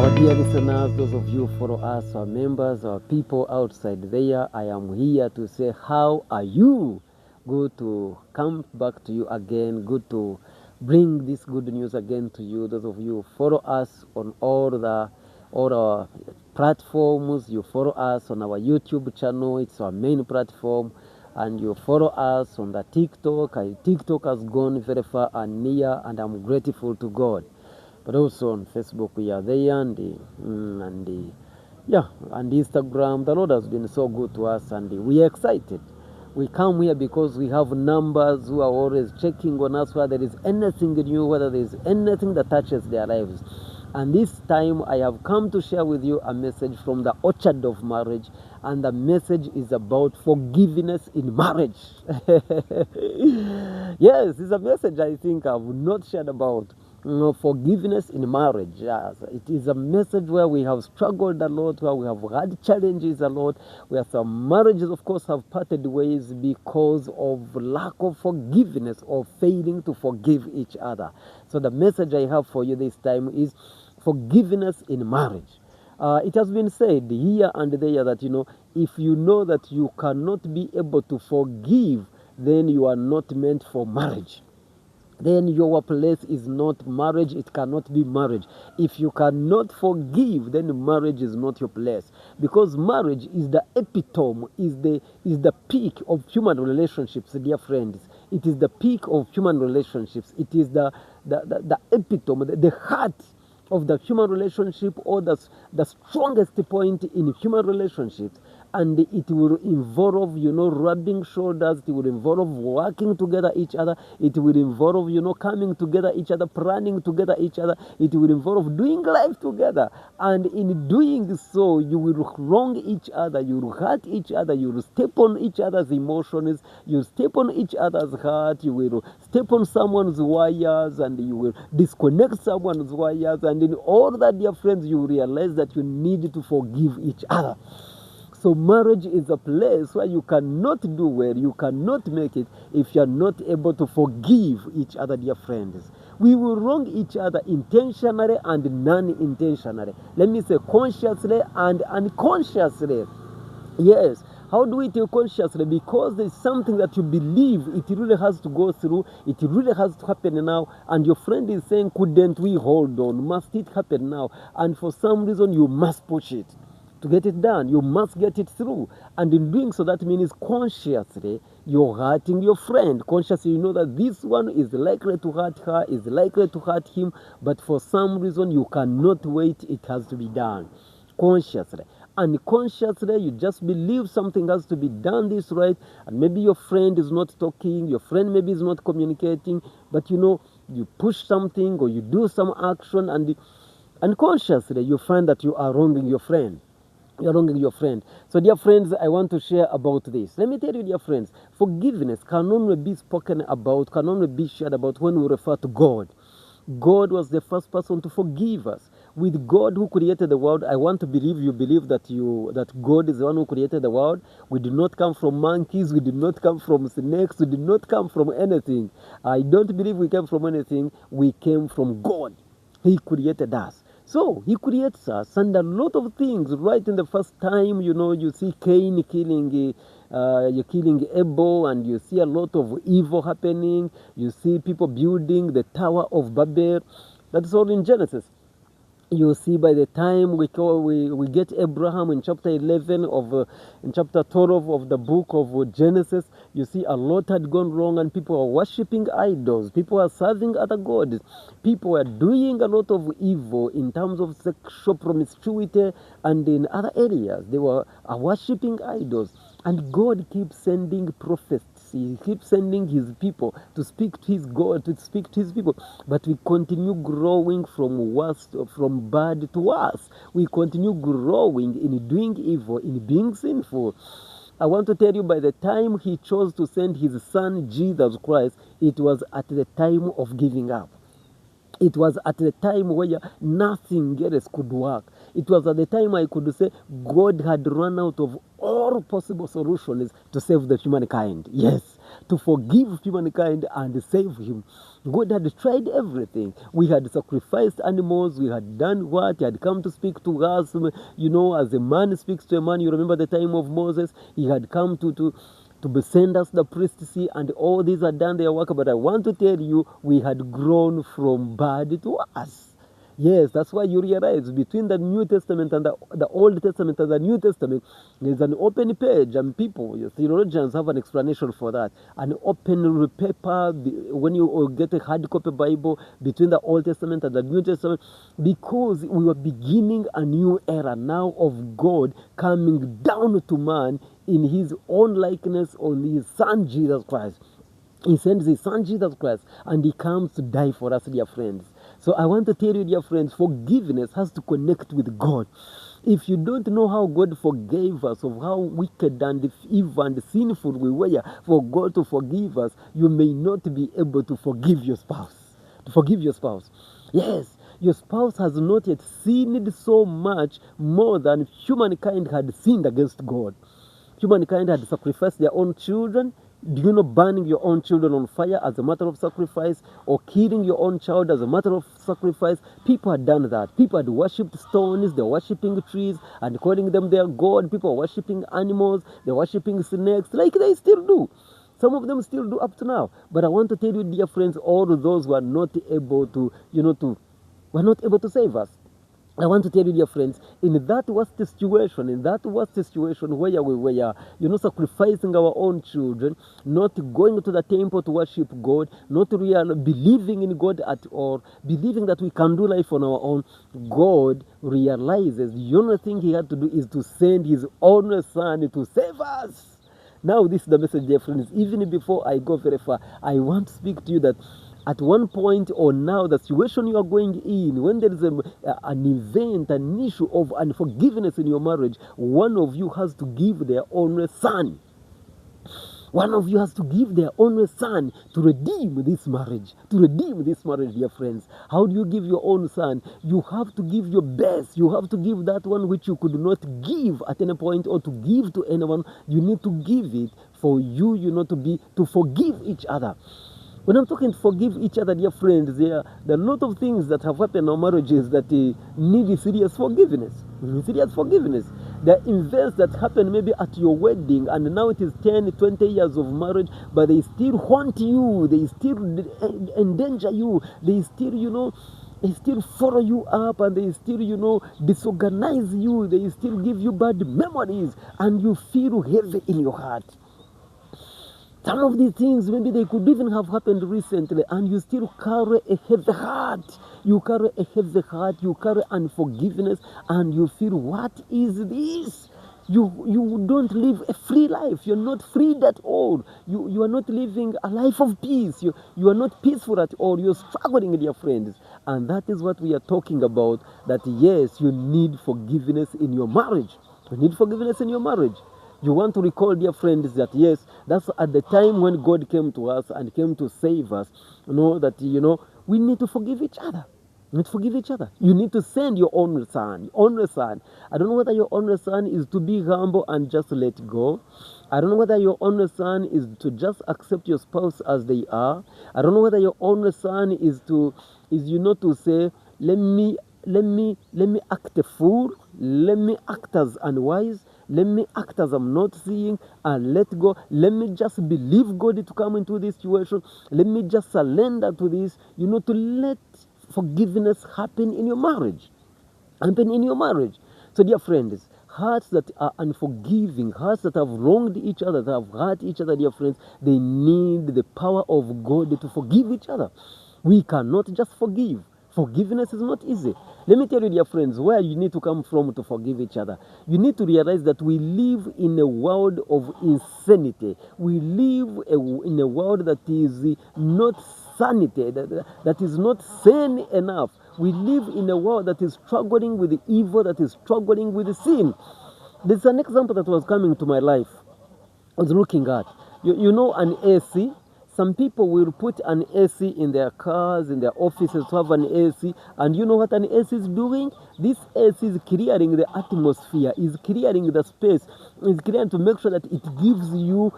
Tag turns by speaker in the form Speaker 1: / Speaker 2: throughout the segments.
Speaker 1: Our dear listeners, those of you who follow us, our members, our people outside there, I am here to say, how are you? Good to come back to you again. Good to bring this good news again to you. Those of you who follow us on all our platforms, you follow us on our YouTube channel. It's our main platform. And you follow us on the TikTok. TikTok has gone very far and near, and I'm grateful to God. But also on Facebook we are there, and Instagram. The Lord has been so good to us, and we are excited. We come here because we have numbers who are always checking on us whether there is anything new, whether there is anything that touches their lives. And this time I have come to share with you a message from the orchard of marriage, and the message is about forgiveness in marriage. Yes, it's a message I think I've not shared about. Forgiveness in marriage. Yes, it is a message where we have struggled a lot, where we have had challenges a lot, where some marriages, of course, have parted ways because of lack of forgiveness or failing to forgive each other. So the message I have for you this time is forgiveness in marriage. It has been said here and there that, if you know that you cannot be able to forgive, then you are not meant for marriage. Then your place is not marriage. It cannot be marriage. If you cannot forgive, then marriage is not your place, because marriage is the epitome, is the peak of human relationships, dear friends. It is the peak of human relationships. It is the epitome, the heart of the human relationship, or the strongest point in human relationships. And it will involve, rubbing shoulders. It will involve working together each other. It will involve, coming together each other, planning together each other. It will involve doing life together. And in doing so, you will wrong each other. You will hurt each other. You will step on each other's emotions. You will step on each other's heart. You will step on someone's wires, and you will disconnect someone's wires. And in all that, dear friends, you realize that you need to forgive each other. So marriage is a place where you cannot do well, you cannot make it if you are not able to forgive each other, dear friends. We will wrong each other intentionally and non-intentionally. Let me say consciously and unconsciously. Yes. How do we do consciously? Because there's something that you believe it really has to go through, it really has to happen now, and your friend is saying, couldn't we hold on? Must it happen now? And for some reason, you must push it. To get it done, you must get it through. And in doing so, that means consciously you're hurting your friend. Consciously, you know that this one is likely to hurt her, is likely to hurt him, but for some reason you cannot wait. It has to be done consciously. Unconsciously, you just believe something has to be done this right, and maybe your friend is not talking, your friend maybe is not communicating, but you push something or you do some action, and unconsciously you find that you are wronging your friend. You're wronging your friend. So, dear friends, I want to share about this. Let me tell you, dear friends, forgiveness can only be spoken about, can only be shared about when we refer to God. God was the first person to forgive us. With God who created the world, I want to believe you believe that God is the one who created the world. We did not come from monkeys. We did not come from snakes. We did not come from anything. I don't believe we came from anything. We came from God. He created us. So he creates us, and a lot of things. Right in the first time, you see Cain killing Abel, and you see a lot of evil happening. You see people building the Tower of Babel. That's all in Genesis. You see, by the time we get Abraham in chapter 11 in chapter 12 of the book of Genesis, you see a lot had gone wrong, and people are worshipping idols. People are serving other gods. People are doing a lot of evil in terms of sexual promiscuity, and in other areas they are worshipping idols. And God keeps sending prophets. He keeps sending his people to speak to his God, to speak to his people. But we continue growing from bad to worse. We continue growing in doing evil, in being sinful. I want to tell you, by the time he chose to send his son, Jesus Christ, it was at the time of giving up. It was at the time where nothing else could work. It was at the time I could say God had run out of all possible solutions to save the humankind. Yes, to forgive humankind and save him. God had tried everything. We had sacrificed animals. We had done what? He had come to speak to us, as a man speaks to a man. You remember the time of Moses? He had come to send us the priestess, and all these had done their work. But I want to tell you, we had grown from bad to worse. Yes, that's why you realize between the New Testament and the Old Testament and the New Testament, there's an open page, and your theologians have an explanation for that. An open paper, when you get a hard copy Bible between the Old Testament and the New Testament, because we were beginning a new era now of God coming down to man in his own likeness on his Son Jesus Christ. He sends his Son Jesus Christ, and he comes to die for us, dear friends. So I want to tell you, dear friends, forgiveness has to connect with God. If you don't know how God forgave us, of how wicked and evil and sinful we were for God to forgive us, you may not be able to forgive your spouse. To forgive your spouse. Yes, your spouse has not yet sinned so much more than humankind had sinned against God. Humankind had sacrificed their own children. Do you know burning your own children on fire as a matter of sacrifice, or killing your own child as a matter of sacrifice? People had done that. People had worshipped stones, they're worshipping trees and calling them their God. People are worshipping animals, they're worshipping snakes, like they still do. Some of them still do up to now. But I want to tell you, dear friends, all of those who are not able to, were not able to save us. I want to tell you, dear friends, in that worst situation where we were, sacrificing our own children, not going to the temple to worship God, not really believing in God at all, believing that we can do life on our own, God realizes the only thing he had to do is to send his own Son to save us. Now, this is the message, dear friends. Even before I go very far, I want to speak to you that at one point or now, the situation you are going in, when there is an event, an issue of unforgiveness in your marriage, one of you has to give their own son. One of you has to give their own son to redeem this marriage. To redeem this marriage, dear friends. How do you give your own son? You have to give your best. You have to give that one which you could not give at any point or to give to anyone. You need to give it for you, to forgive each other. When I'm talking to forgive each other, dear friends, there are a lot of things that have happened in our marriages that need serious forgiveness. Serious forgiveness. There are events that happen maybe at your wedding, and now it is 10, 20 years of marriage, but they still haunt you. They still endanger you. They still, they still follow you up, and they still, disorganize you. They still give you bad memories, and you feel heavy in your heart. Some of these things, maybe they could even have happened recently, and you still carry a heavy heart. You carry a heavy heart, you carry unforgiveness, and you feel, what is this? You don't live a free life. You're not freed at all. You are not living a life of peace. You are not peaceful at all. You're struggling with your friends. And that is what we are talking about, that yes, you need forgiveness in your marriage. You need forgiveness in your marriage. You want to recall, dear friends, that yes, that's at the time when God came to us and came to save us, that, we need to forgive each other. You need to forgive each other. You need to send your own son. I don't know whether your only son is to be humble and just let go. I don't know whether your only son is to just accept your spouse as they are. I don't know whether your only son is to say, let me act a fool. Let me act as unwise. Let me act as I'm not seeing, and let go. Let me just believe God to come into this situation. Let me just surrender to this, to let forgiveness happen in your marriage. Happen in your marriage. So, dear friends, hearts that are unforgiving, hearts that have wronged each other, that have hurt each other, dear friends, they need the power of God to forgive each other. We cannot just forgive. Forgiveness is not easy. Let me tell you, dear friends, where you need to come from to forgive each other. You need to realize that we live in a world of insanity. We live in a world that is not sanity, that is not sane enough. We live in a world that is struggling with the evil, that is struggling with the sin. There's an example that was coming to my life. I was looking at, an AC. Some people will put an AC in their cars, in their offices to have an AC. And you know what an AC is doing? This AC is clearing the atmosphere, is clearing the space, is clearing to make sure that it gives you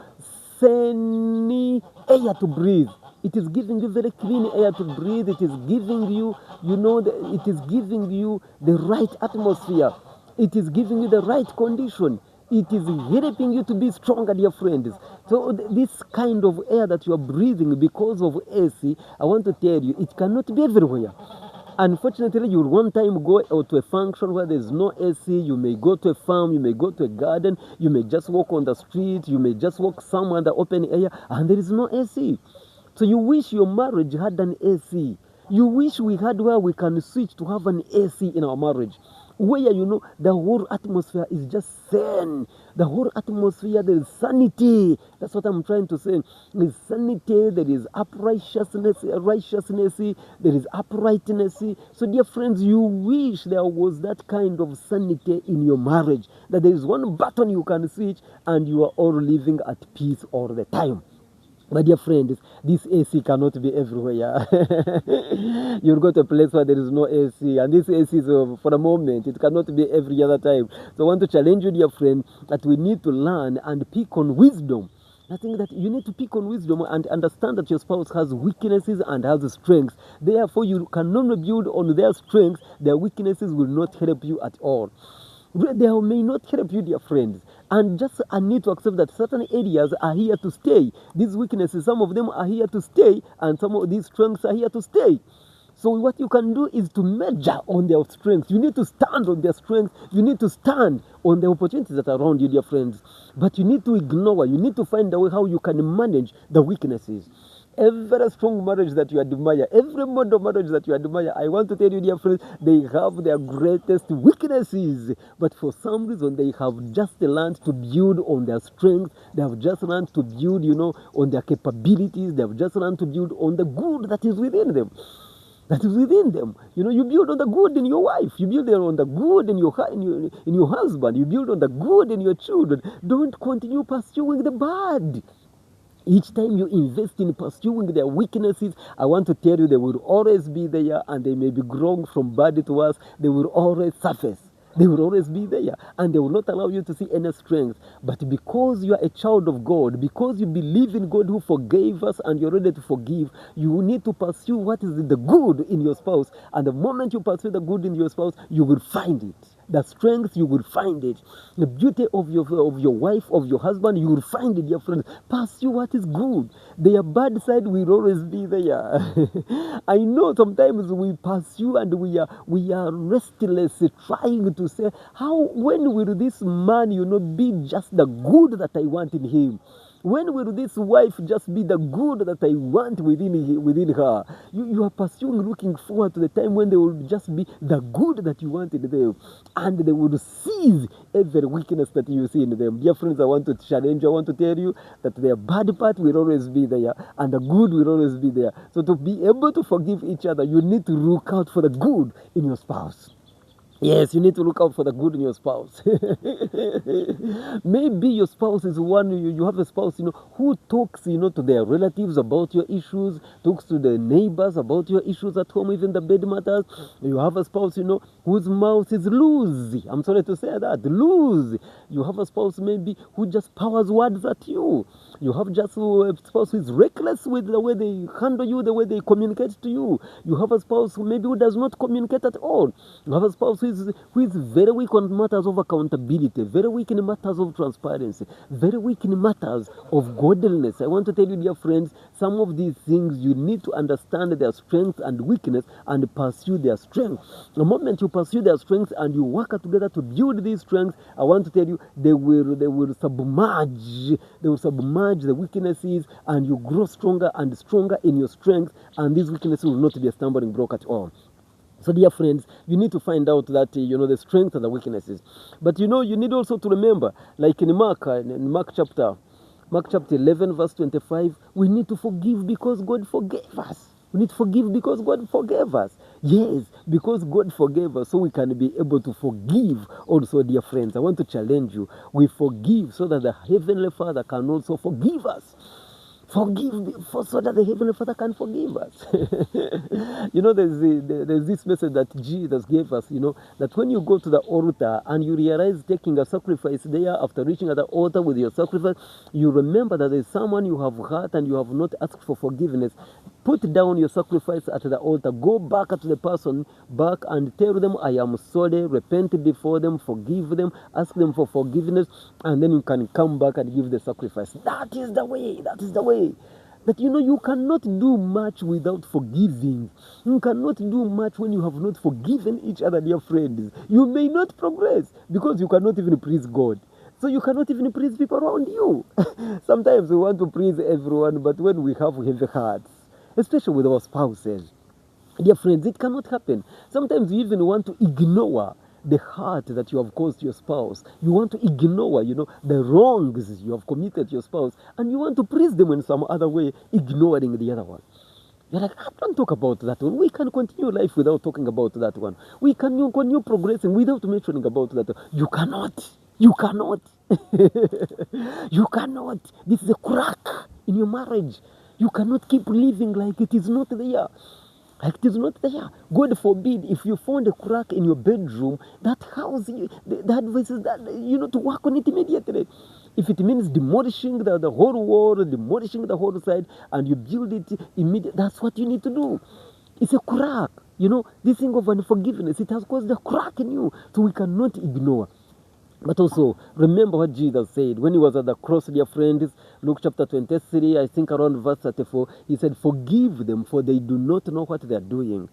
Speaker 1: clean air to breathe. It is giving you very clean air to breathe. It is giving you, it is giving you the right atmosphere. It is giving you the right condition. It is helping you to be stronger, dear friends. So this kind of air that you are breathing because of AC, I want to tell you, it cannot be everywhere. Unfortunately, you will one time go out to a function where there's no AC. You may go to a farm, you may go to a garden, you may just walk on the street, you may just walk somewhere in the open air, and there is no AC. So you wish your marriage had an AC. You wish we had where we can switch to have an AC in our marriage. Where, the whole atmosphere is just zen. The whole atmosphere, there is sanity. That's what I'm trying to say. There is sanity, there is righteousness, there is uprightness. So, dear friends, you wish there was that kind of sanity in your marriage. That there is one button you can switch and you are all living at peace all the time. My dear friends, this AC cannot be everywhere. You'll go to a place where there is no AC, and this AC is for the moment. It cannot be every other time. So I want to challenge you, dear friend, that we need to learn and pick on wisdom. I think that you need to pick on wisdom and understand that your spouse has weaknesses and has strengths. Therefore, you cannot build on their strengths. Their weaknesses will not help you at all. They may not help you, dear friends. And just I need to accept that certain areas are here to stay. These weaknesses, some of them are here to stay, and some of these strengths are here to stay. So what you can do is to measure on their strengths. You need to stand on their strengths. You need to stand on the opportunities that are around you, dear friends. But you need to ignore. You need to find a way how you can manage the weaknesses. Every strong marriage that you admire, every model marriage that you admire, I want to tell you, dear friends, they have their greatest weaknesses. But for some reason, they have just learned to build on their strengths. They have just learned to build, on their capabilities. They have just learned to build on the good that is within them. That is within them. You build on the good in your wife. You build on the good in your husband. You build on the good in your children. Don't continue pursuing the bad. Each time you invest in pursuing their weaknesses, I want to tell you they will always be there, and they may be growing from bad to worse. They will always surface. They will always be there, and they will not allow you to see any strength. But because you are a child of God, because you believe in God who forgave us and you're ready to forgive, you need to pursue what is the good in your spouse. And the moment you pursue the good in your spouse, you will find it. The strength, you will find it. The beauty of your wife, of your husband, you will find it, dear friends. Pursue what is good. Their bad side will always be there. I know sometimes we pursue and we are restless, trying to say, when will this man, be just the good that I want in him? When will this wife just be the good that I want within her? You are pursuing, looking forward to the time when they will just be the good that you want in them. And they will seize every weakness that you see in them. Dear friends, I want to challenge you. I want to tell you that their bad part will always be there, and the good will always be there. So to be able to forgive each other, you need to look out for the good in your spouse. Yes, you need to look out for the good in your spouse. Maybe your spouse is one, you have a spouse, who talks, to their relatives about your issues, talks to the neighbors about your issues at home, even the bed matters. You have a spouse, whose mouth is loose. I'm sorry to say that, loose. You have a spouse maybe who just powers words at you. You have just a spouse who is reckless with the way they handle you, the way they communicate to you. You have a spouse who does not communicate at all. You have a spouse who is very weak on matters of accountability, very weak in matters of transparency, very weak in matters of godliness. I want to tell you, dear friends, some of these things you need to understand their strength and weakness and pursue their strength. The moment you pursue their strengths and you work together to build these strengths, I want to tell you, they will submerge the weaknesses, and you grow stronger and stronger in your strength, and these weaknesses will not be a stumbling block at all. So, dear friends, you need to find out that, the strengths and the weaknesses. But, you need also to remember, like in Mark chapter 11, verse 25, we need to forgive because God forgave us. We need to forgive because God forgave us. Yes, because God forgave us, so we can be able to forgive also, dear friends. I want to challenge you. We forgive so that the Heavenly Father can also forgive us. Forgive for so that the Heavenly Father can forgive us. There's this message that Jesus gave us, that when you go to the altar and you realize taking a sacrifice there, after reaching at the altar with your sacrifice, you remember that there's someone you have hurt and you have not asked for forgiveness. Put down your sacrifice at the altar. Go back to the person back and tell them, I am sorry, repent before them, forgive them, ask them for forgiveness, and then you can come back and give the sacrifice. That is the way. That is the way. That you cannot do much without forgiving. You cannot do much when you have not forgiven each other, dear friends. You may not progress because you cannot even please God. So you cannot even please people around you. Sometimes we want to please everyone, but when we have heavy hearts, especially with our spouses, dear friends, it cannot happen. Sometimes you even want to ignore the hurt that you have caused your spouse. You want to ignore, the wrongs you have committed to your spouse, and you want to praise them in some other way, ignoring the other one. You're like, don't talk about that one. We can continue life without talking about that one. We can continue progressing without mentioning about that one. You cannot. You cannot. You cannot. This is a crack in your marriage. You cannot keep living like it is not there. Like it is not there. God forbid, if you found a crack in your bedroom, that house, the advice is that, to work on it immediately. If it means demolishing the whole wall, demolishing the whole side, and you build it immediately, that's what you need to do. It's a crack. This thing of unforgiveness, it has caused a crack in you, so we cannot ignore. But also, remember what Jesus said when he was at the cross, dear friends. Luke chapter 23, I think around verse 34, he said, forgive them, for they do not know what they are doing.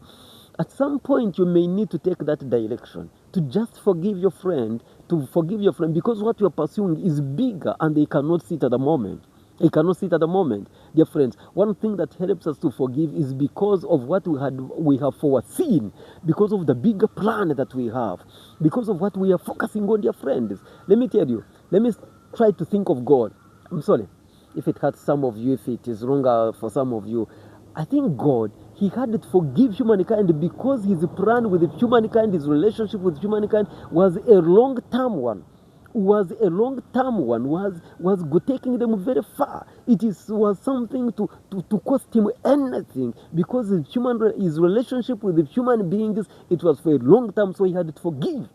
Speaker 1: At some point, you may need to take that direction, to just forgive your friend, because what you are pursuing is bigger and they cannot see it at the moment. They cannot see it at the moment. Dear friends, one thing that helps us to forgive is because of what we have foreseen, because of the bigger plan that we have, because of what we are focusing on, dear friends. Let me tell you, let me try to think of God. I'm sorry if it hurts some of you, if it is wrong for some of you. I think God, he had to forgive humankind because his plan with humankind, his relationship with humankind was a long-term one. Was taking them very far. Was something to cost him anything, because his relationship with the human beings, it was for a long time, so he had to forgive.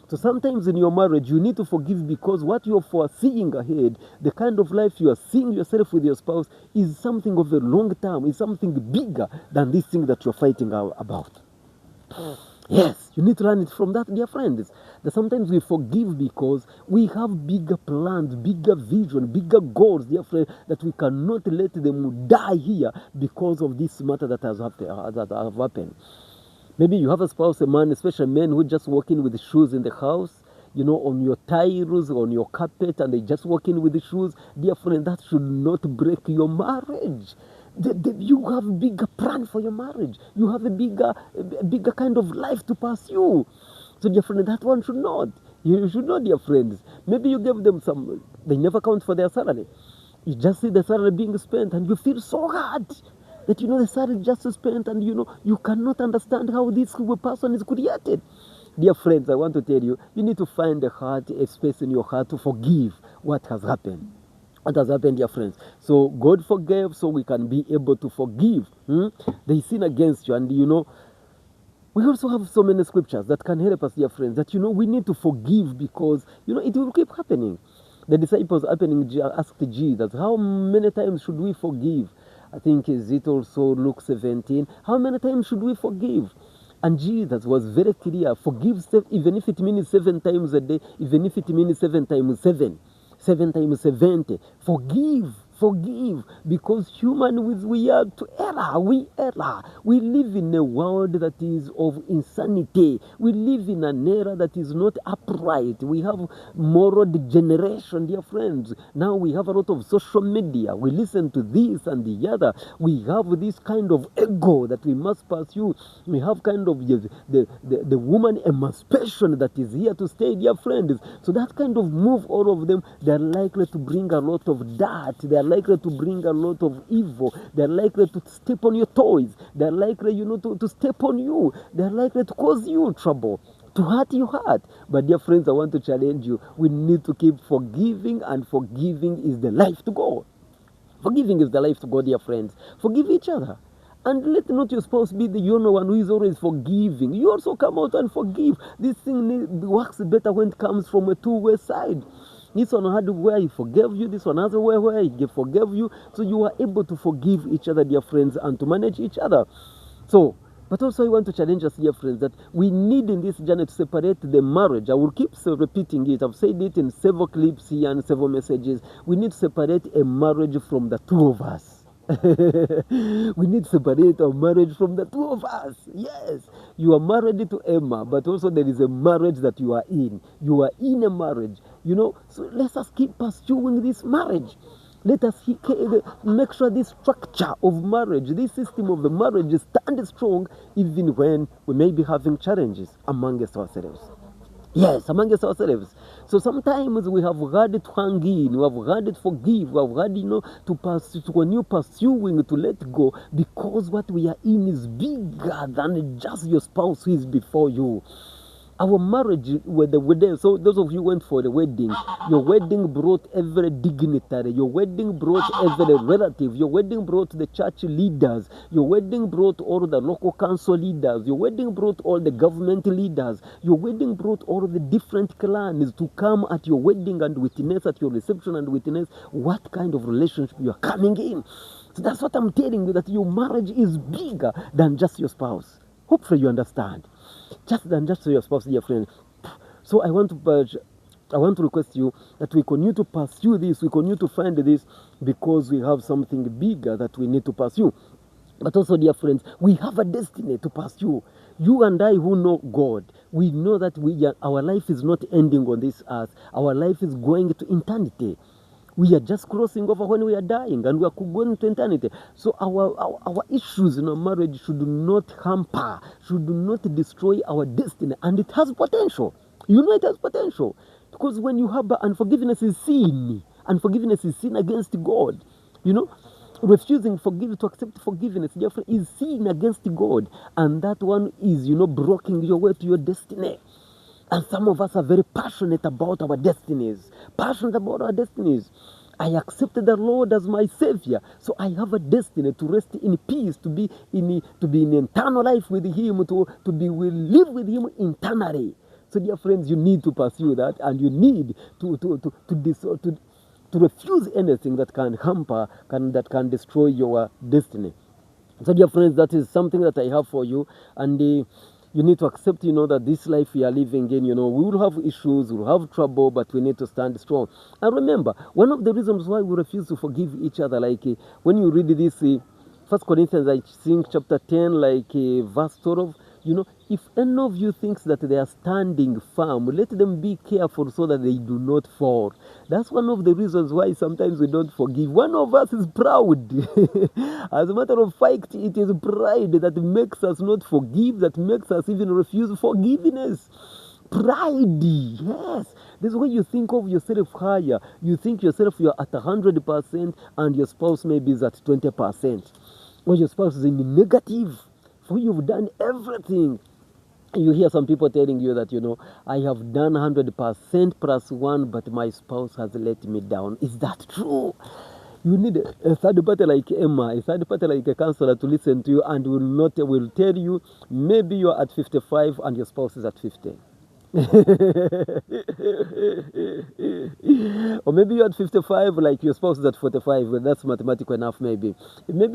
Speaker 1: So sometimes in your marriage, you need to forgive because what you are foreseeing ahead, the kind of life you are seeing yourself with your spouse, is something of a long term, is something bigger than this thing that you're fighting about. Yes, you need to learn it from that, dear friends. That sometimes we forgive because we have bigger plans, bigger vision, bigger goals, dear friends, that we cannot let them die here because of this matter that has happened. Maybe you have a spouse, a man, especially men who just walk in with shoes in the house, on your tiles, on your carpet, and they just walk in with the shoes. Dear friend, that should not break your marriage. You have a bigger plan for your marriage. You have a bigger kind of life to pursue. So, dear friend, that one should not. You should not, dear friends. Maybe you gave them they never count for their salary. You just see the salary being spent and you feel so hard that, the salary just spent, and, you cannot understand how this person is created. Dear friends, I want to tell you, you need to find a space in your heart to forgive what has happened. What has happened, dear friends? So God forgave, so we can be able to forgive. They sin against you, and we also have so many scriptures that can help us, dear friends, that we need to forgive because it will keep happening. The disciples asked Jesus, how many times should we forgive? I think is it also Luke 17. How many times should we forgive? And Jesus was very clear. Forgive, even if it means 7 times a day, even if it means 7 times 7. 7 times 70. Forgive, because we are to error. We err. We live in a world that is of insanity. We live in an era that is not upright. We have moral degeneration, dear friends. Now we have a lot of social media. We listen to this and the other. We have this kind of ego that we must pursue. We have kind of the woman emancipation that is here to stay, dear friends. So that kind of move, all of them, they are likely to bring a lot of dirt. They are likely to bring a lot of evil. They are likely to step on your toes. They are likely, to step on you. They are likely to cause you trouble, to hurt your heart. But dear friends, I want to challenge you. We need to keep forgiving, and forgiving is the life to go. Forgiving is the life to God, dear friends. Forgive each other. And let not your spouse be the only one who is always forgiving. You also come out and forgive. This thing works better when it comes from a two-way side. This one had where he forgave you. This one has a way where he forgave you. So you are able to forgive each other, dear friends, and to manage each other. So, but also I want to challenge us, dear friends, that we need in this journey to separate the marriage. I will keep repeating it. I've said it in several clips here and several messages. We need to separate a marriage from the two of us. We need to separate our marriage from the two of us. Yes, you are married to Emma, but also there is a marriage that you are in. You are in a marriage, So let us keep pursuing this marriage. Let us make sure this structure of marriage, this system of the marriage stands strong even when we may be having challenges amongst ourselves. Yes, amongst ourselves. So sometimes we have had to hang in, we have had to forgive, we have had, to pursue, to continue pursuing, to let go, because what we are in is bigger than just your spouse who is before you. Our marriage, so those of you who went for the wedding, your wedding brought every dignitary, your wedding brought every relative, your wedding brought the church leaders, your wedding brought all the local council leaders, your wedding brought all the government leaders, your wedding brought all the different clans to come at your wedding and witness at your reception and witness what kind of relationship you are coming in. So that's what I'm telling you, that your marriage is bigger than just your spouse. Hopefully you understand. Just your spouse, dear friend. So I want to request you that we continue to pursue this, we continue to find this, because we have something bigger that we need to pursue. But also, dear friends, we have a destiny to pursue. You and I who know God, we know that our life is not ending on this earth. Our life is going to eternity. We are just crossing over when we are dying, and we are going to eternity. So our issues in our marriage should not hamper, should not destroy our destiny. And it has potential. It has potential. Because when you have unforgiveness is sin. Unforgiveness is sin against God. Refusing to accept forgiveness, therefore, is sin against God. And that one is, blocking your way to your destiny. And some of us are very passionate about our destinies. I accepted the Lord as my Savior, so I have a destiny to rest in peace, to be in eternal life with Him, to live with Him eternally. So, dear friends, you need to pursue that, and you need to refuse anything that can hamper, that can destroy your destiny. So, dear friends, that is something that I have for you, and you need to accept, that this life we are living in, we will have issues, we will have trouble, but we need to stand strong. And remember, one of the reasons why we refuse to forgive each other, when you read this, 1 Corinthians, I think, chapter 10, verse 12, if any of you thinks that they are standing firm, let them be careful so that they do not fall. That's one of the reasons why sometimes we don't forgive. One of us is proud. As a matter of fact, it is pride that makes us not forgive, that makes us even refuse forgiveness. Pride, yes. This is why you think of yourself higher. You think yourself you're at 100% and your spouse maybe is at 20%. Or your spouse is in the negative. For you've done everything. You hear some people telling you that, I have done 100% plus one, but my spouse has let me down. Is that true? You need a third party like Emma, a third party like a counselor to listen to you and will tell you, maybe you're at 55 and your spouse is at 50. Or maybe you're at 55, like your spouse is at 45. Well, that's mathematical enough. Maybe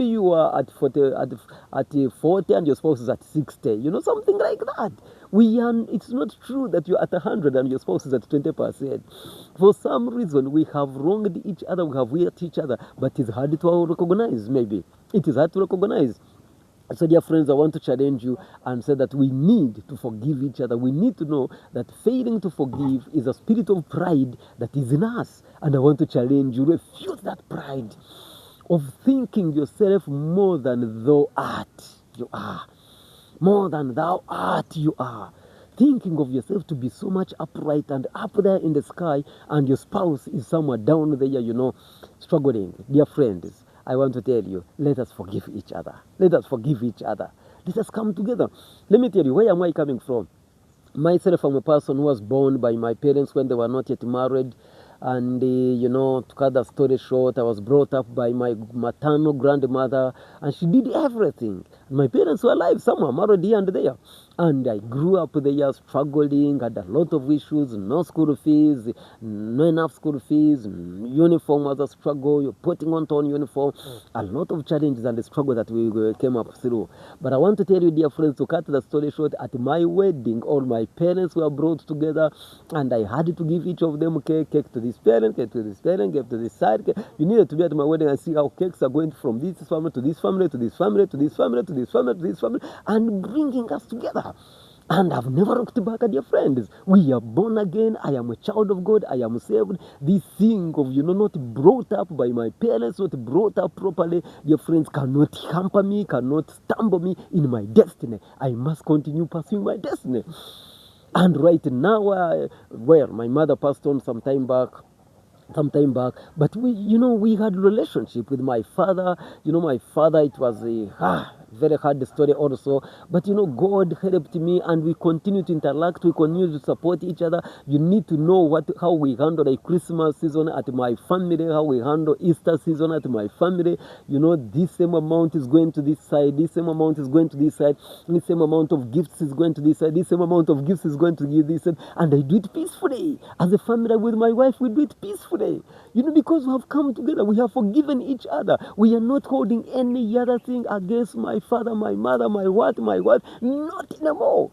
Speaker 1: you are at 40, at 40 and your spouse is at 60. Something like that. It's not true that you're at 100 and your spouse is at 20%. For some reason, we have wronged each other, we have hurt each other, but it's hard to recognize. Maybe it is hard to recognize. So, dear friends, I want to challenge you and say that we need to forgive each other. We need to know that failing to forgive is a spirit of pride that is in us. And I want to challenge you, refuse that pride of thinking yourself more than thou art. You are. More than thou art, you are. Thinking of yourself to be so much upright and up there in the sky, and your spouse is somewhere down there, struggling. Dear friends, I want to tell you, let us forgive each other. Let us forgive each other. Let us come together. Let me tell you, where am I coming from? Myself, I'm a person who was born by my parents when they were not yet married. And, to cut the story short, I was brought up by my maternal grandmother, and she did everything. My parents were alive, some were married here and there. And I grew up there struggling, had a lot of issues, no school fees, no enough school fees, uniform was a struggle, you're putting on uniform, a lot of challenges and the struggle that we came up through. But I want to tell you, dear friends, to cut the story short, at my wedding, all my parents were brought together, and I had to give each of them cake to this parent, cake to this parent, cake to this side. Cake. You needed to be at my wedding and see how cakes are going from this family to this family to this family to this family to this family to this family, and bringing us together. And I've never looked back at, dear friends. We are born again. I am a child of God. I am saved. This thing of, not brought up by my parents, not brought up properly, dear friends, cannot hamper me, cannot stumble me in my destiny. I must continue pursuing my destiny. And right now, my mother passed on some time back, but we had relationship with my father. My father, it was a very hard story also, but God helped me, and we continue to interact, we continue to support each other. You need to know how we handle a Christmas season at my family, how we handle Easter season at my family. This same amount is going to this side, this same amount is going to this side, this same amount of gifts is going to this side, this same amount of gifts is going to this side, and I do it peacefully. As a family with my wife, we do it peacefully. Because we have come together, we have forgiven each other. We are not holding any other thing against my father, my mother, my wife, not anymore.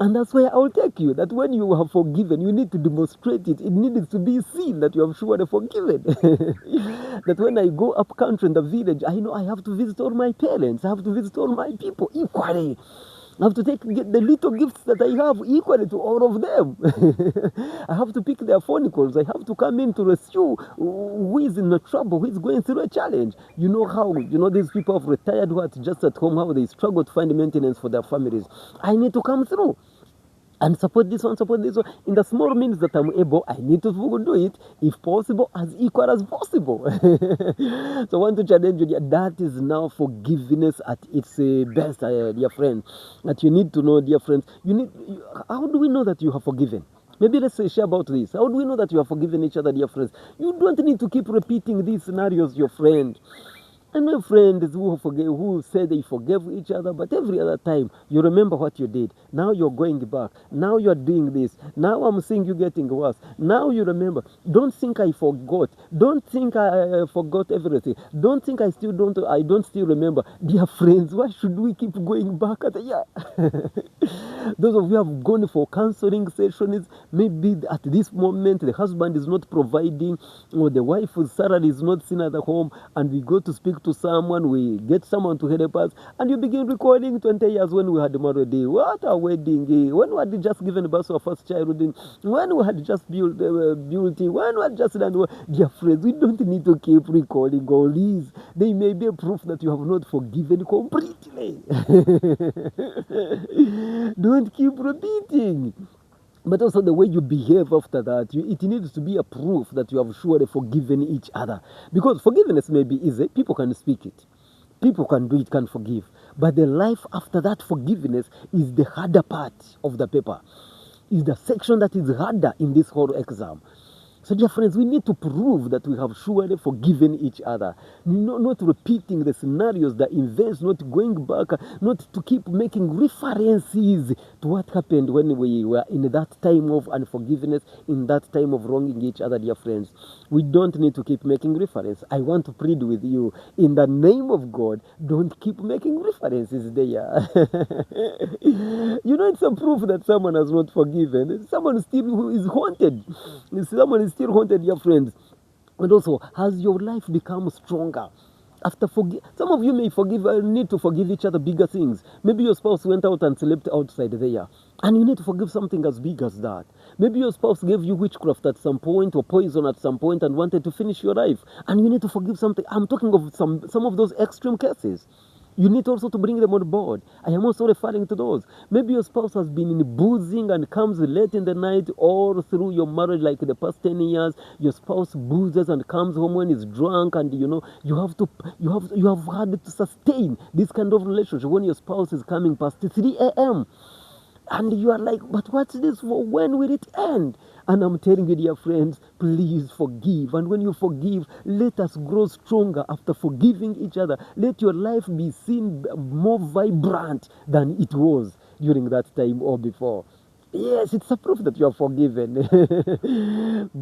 Speaker 1: And that's why I will take you, that when you have forgiven, you need to demonstrate it. It needs to be seen that you have surely forgiven. That when I go up country in the village, I know I have to visit all my parents. I have to visit all my people equally. I have to get the little gifts that I have equally to all of them. I have to pick their phone calls. I have to come in to rescue who is in trouble, who is going through a challenge. You know how, these people have retired who are just at home, how they struggle to find maintenance for their families. I need to come through and support this one. In the small means that I'm able, I need to do it, if possible, as equal as possible. So I want to challenge you, that is now forgiveness at its best, dear friend. That you need to know, dear friends, how do we know that you have forgiven? Maybe let's share about this. How do we know that you have forgiven each other, dear friends? You don't need to keep repeating these scenarios, your friend. And my friends who say they forgave each other, but every other time you remember what you did. Now you're going back. Now you're doing this. Now I'm seeing you getting worse. Now you remember. Don't think I forgot. Don't think I forgot everything. Don't think I don't still remember. Dear friends, why should we keep going back at Those of you who have gone for counseling sessions, maybe at this moment the husband is not providing, or the wife's salary is not seen at the home, and we go to speak to someone, we get someone to help us, and you begin recalling 20 years when we had married, what a wedding, when we had just given birth to our first child, when we had just built, when we had just done. Dear friends, we don't need to keep recalling all these. They may be a proof that you have not forgiven completely. Don't keep repeating. But also the way you behave after that, it needs to be a proof that you have surely forgiven each other. Because forgiveness may be easy. People can speak it. People can do it, can forgive. But the life after that forgiveness is the harder part of the paper. Is the section that is harder in this whole exam. So, dear friends, we need to prove that we have surely forgiven each other. Not repeating the scenarios, the events, not going back, not to keep making references to what happened when we were in that time of unforgiveness, in that time of wronging each other, dear friends. We don't need to keep making reference. I want to plead with you, in the name of God, don't keep making references there. It's a proof that someone has not forgiven. Someone still is haunted. Someone is still haunted, dear friends. And also, has your life become stronger? After some of you may need to forgive each other bigger things. Maybe your spouse went out and slept outside there, and you need to forgive something as big as that. Maybe your spouse gave you witchcraft at some point, or poison at some point, and wanted to finish your life, and you need to forgive something. I'm talking of some of those extreme cases. You need also to bring them on board. I am also referring to those. Maybe your spouse has been in boozing and comes late in the night, or through your marriage, like the past 10 years, your spouse boozes and comes home when he's drunk, and you have had to sustain this kind of relationship when your spouse is coming past 3 a.m. And you are like, but what's this for? When will it end? And I'm telling you, dear friends, please forgive. And when you forgive, let us grow stronger after forgiving each other. Let your life be seen more vibrant than it was during that time or before. Yes, it's a proof that you are forgiven.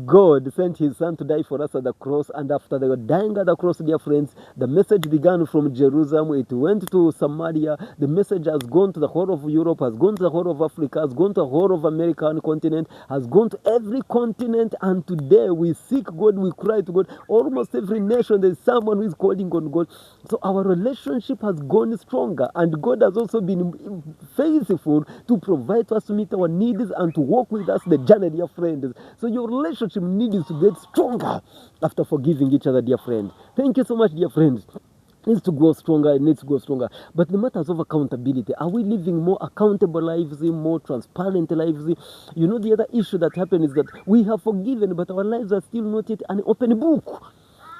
Speaker 1: God sent his son to die for us at the cross, and after they were dying at the cross, dear friends, the message began from Jerusalem. It went to Samaria. The message has gone to the whole of Europe, has gone to the whole of Africa, has gone to the whole of American continent, has gone to every continent, and today we seek God, we cry to God. Almost every nation, there's someone who is calling on God. So our relationship has gone stronger, and God has also been faithful to provide to us to meet our needs and to walk with us the journey, dear friends. So your relationship needs to get stronger after forgiving each other, dear friend. Thank you so much, dear friends. It needs to go stronger, it needs to go stronger. But the matters of accountability, are we living more accountable lives, more transparent lives? You know, the other issue that happened is that we have forgiven, but our lives are still not yet an open book.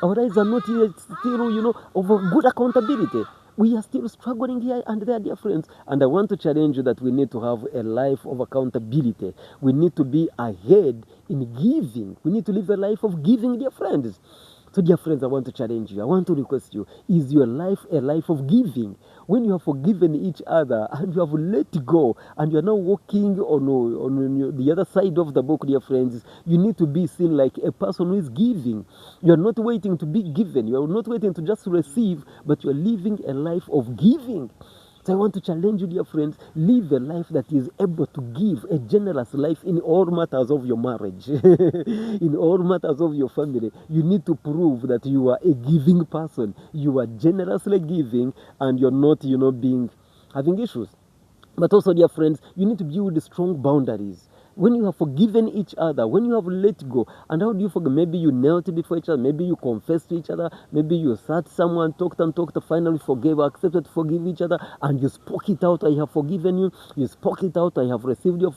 Speaker 1: Our lives are not yet still, of a good accountability. We are still struggling here and there, dear friends. And I want to challenge you that we need to have a life of accountability. We need to be ahead in giving. We need to live a life of giving, dear friends. So, dear friends, I want to challenge you. I want to request you. Is your life a life of giving? When you have forgiven each other and you have let go and you are now walking on the other side of the book, dear friends, you need to be seen like a person who is giving. You are not waiting to be given. You are not waiting to just receive, but you are living a life of giving. So I want to challenge you, dear friends, live a life that is able to give, a generous life in all matters of your marriage, in all matters of your family. You need to prove that you are a giving person. You are generously giving, and you're not, having issues. But also, dear friends, you need to build strong boundaries. When you have forgiven each other, when you have let go, and how do you forgive? Maybe you knelt before each other, maybe you confessed to each other, maybe you sat someone, talked, finally forgave, accepted to forgive each other, and you spoke it out, I have forgiven you, you spoke it out, I have received your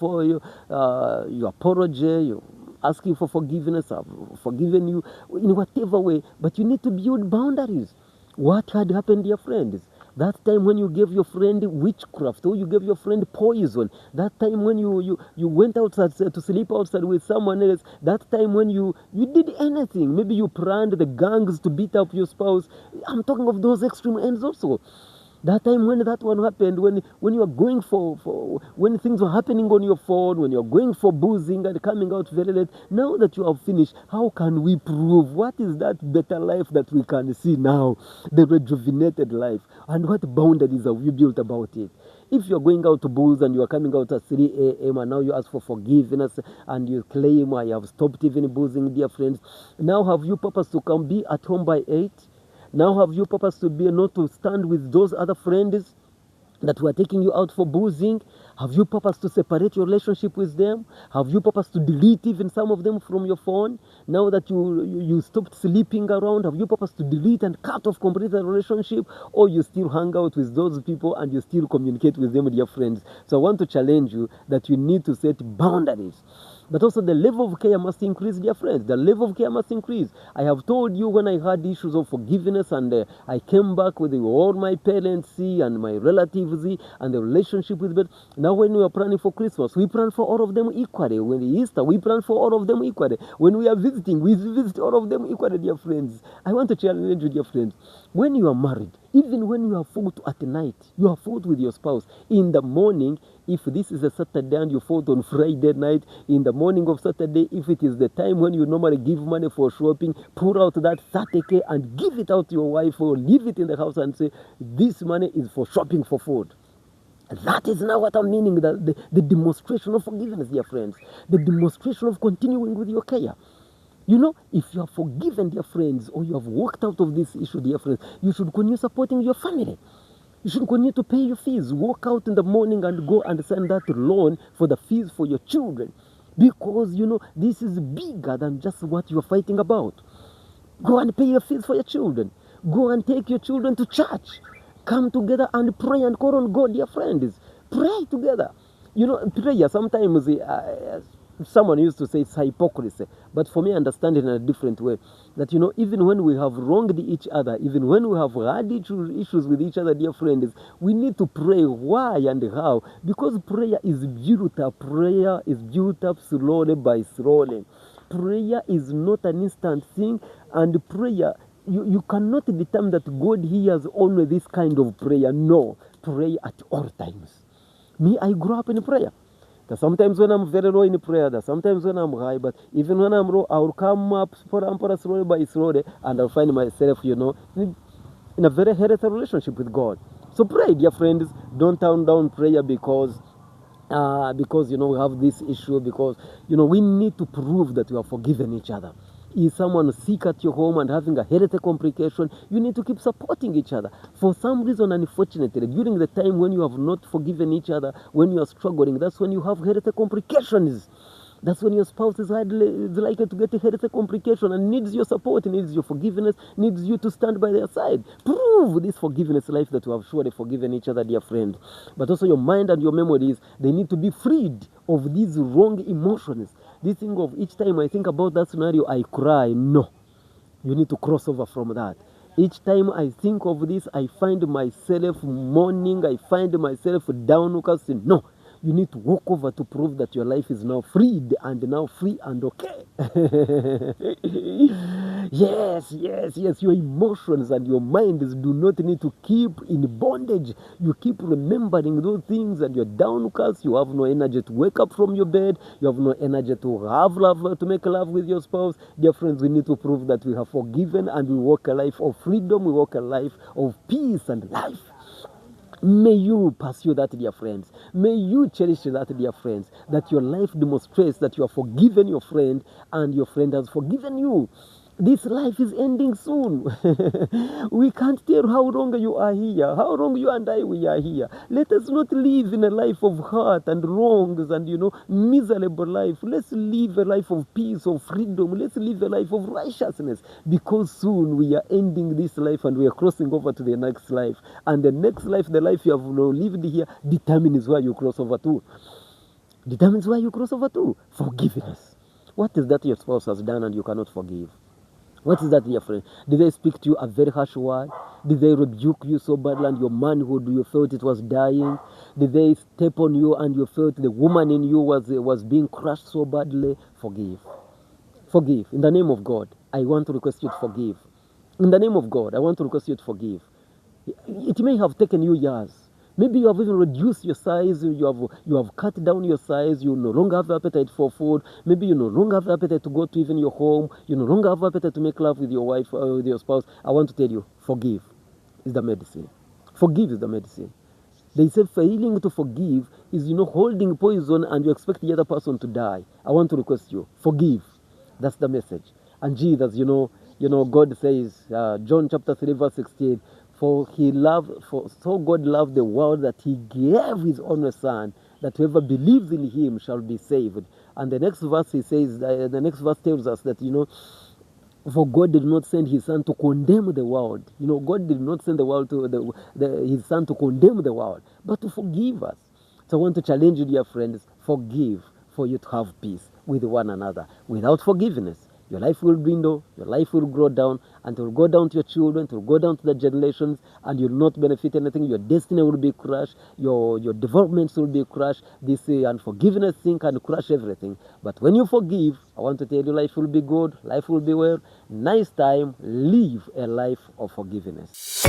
Speaker 1: apology, you asking for forgiveness, I've forgiven you, in whatever way, but you need to build boundaries. What had happened, dear friends? That time when you gave your friend witchcraft, or you gave your friend poison, that time when you went outside to sleep outside with someone else, that time when you did anything, maybe you planned the gangs to beat up your spouse. I'm talking of those extreme ends also. That time when that one happened, when you are going when things were happening on your phone, when you are going for boozing and coming out very late, now that you have finished, how can we prove? What is that better life that we can see now? The rejuvenated life. And what boundaries have you built about it? If you're going out to booze and you are coming out at 3 a.m. and now you ask for forgiveness and you claim, I have stopped even boozing, dear friends, now have you purpose to come be at home by 8? Now have you purpose to be not to stand with those other friends that were taking you out for boozing? Have you purpose to separate your relationship with them? Have you purpose to delete even some of them from your phone? Now that you stopped sleeping around, have you purpose to delete and cut off completely the relationship? Or you still hang out with those people and you still communicate with them, dear friends? So I want to challenge you that you need to set boundaries. But also the level of care must increase, dear friends. The level of care must increase. I have told you when I had issues of forgiveness and I came back with all my parents and my relatives and the relationship with them. Now when we are planning for Christmas, we plan for all of them equally. When Easter, we plan for all of them equally. When we are visiting, we visit all of them equally, dear friends. I want to challenge you, dear friends. When you are married, even when you have fought at night, you have fought with your spouse. In the morning, if this is a Saturday and you fought on Friday night, in the morning of Saturday, if it is the time when you normally give money for shopping, pull out that 30K and give it out to your wife or leave it in the house and say, this money is for shopping for food. That is now what I'm meaning, the demonstration of forgiveness, dear friends. The demonstration of continuing with your care. You know, if you are forgiven, dear friends, or you have walked out of this issue, dear friends, you should continue supporting your family. You should continue to pay your fees. Walk out in the morning and go and sign that loan for the fees for your children. Because, this is bigger than just what you're fighting about. Go and pay your fees for your children. Go and take your children to church. Come together and pray and call on God, dear friends. Pray together. Prayer sometimes Someone used to say it's hypocrisy, but for me, I understand it in a different way. That, even when we have wronged each other, even when we have had issues with each other, dear friends, we need to pray. Why and how? Because prayer is built up. Prayer is built up slowly by slowly. Prayer is not an instant thing, and prayer, you cannot determine that God hears only this kind of prayer. No, pray at all times. Me, I grew up in prayer. There's sometimes when I'm very low in prayer, there's sometimes when I'm high, but even when I'm low, I'll come up slowly by slowly, and I'll find myself, in a very healthy relationship with God. So pray, dear friends. Don't turn down prayer because we have this issue, because we need to prove that we have forgiven each other. Is someone sick at your home and having a health complication, you need to keep supporting each other. For some reason, unfortunately, during the time when you have not forgiven each other, when you are struggling, that's when you have health complications. That's when your spouse is likely to get a health complication and needs your support, needs your forgiveness, needs you to stand by their side. Prove this forgiveness life that you have surely forgiven each other, dear friend. But also your mind and your memories, they need to be freed of these wrong emotions. This thing of each time I think about that scenario, I cry. No. You need to cross over from that. Each time I think of this, I find myself mourning, I find myself down. No. You need to walk over to prove that your life is now freed and now free and okay. Yes. Your emotions and your minds do not need to keep in bondage. You keep remembering those things and you're downcast. You have no energy to wake up from your bed. You have no energy to have love, to make love with your spouse. Dear friends, we need to prove that we have forgiven and we walk a life of freedom. We walk a life of peace and life. May you pursue that, dear friends. May you cherish that, dear friends, that your life demonstrates that you have forgiven your friend and your friend has forgiven you. This life is ending soon. We can't tell how long you are here, how long you and I we are here. Let us not live in a life of hurt and wrongs and, miserable life. Let's live a life of peace, of freedom. Let's live a life of righteousness, because soon we are ending this life and we are crossing over to the next life. And the next life, the life you have lived here, determines where you cross over to. Determines where you cross over to. Forgiveness. What is that your spouse has done and you cannot forgive? What is that, dear friend? Did they speak to you a very harsh word? Did they rebuke you so badly and your manhood, you felt it was dying? Did they step on you and you felt the woman in you was being crushed so badly? Forgive. Forgive. In the name of God, I want to request you to forgive. In the name of God, I want to request you to forgive. It may have taken you years. Maybe you have even reduced your size, you have cut down your size, you no longer have appetite for food, maybe you no longer have appetite to go to even your home, you no longer have appetite to make love with your wife or with your spouse. I want to tell you, forgive is the medicine. Forgive is the medicine. They say failing to forgive is, holding poison and you expect the other person to die. I want to request you, forgive. That's the message. And Jesus, God says, John chapter 3 verse 16, for so God loved the world that he gave his only son, that whoever believes in him shall be saved. And the next verse tells us that, for God did not send his son to condemn the world. God did not send the world his son to condemn the world, but to forgive us. So I want to challenge you, dear friends, forgive for you to have peace with one another. Without forgiveness, your life will dwindle, your life will grow down, and it will go down to your children, it will go down to the generations, and you'll not benefit anything. Your destiny will be crushed, your developments will be crushed. This unforgiveness thing can crush everything. But when you forgive, I want to tell you, life will be good, life will be well. Nice time, live a life of forgiveness.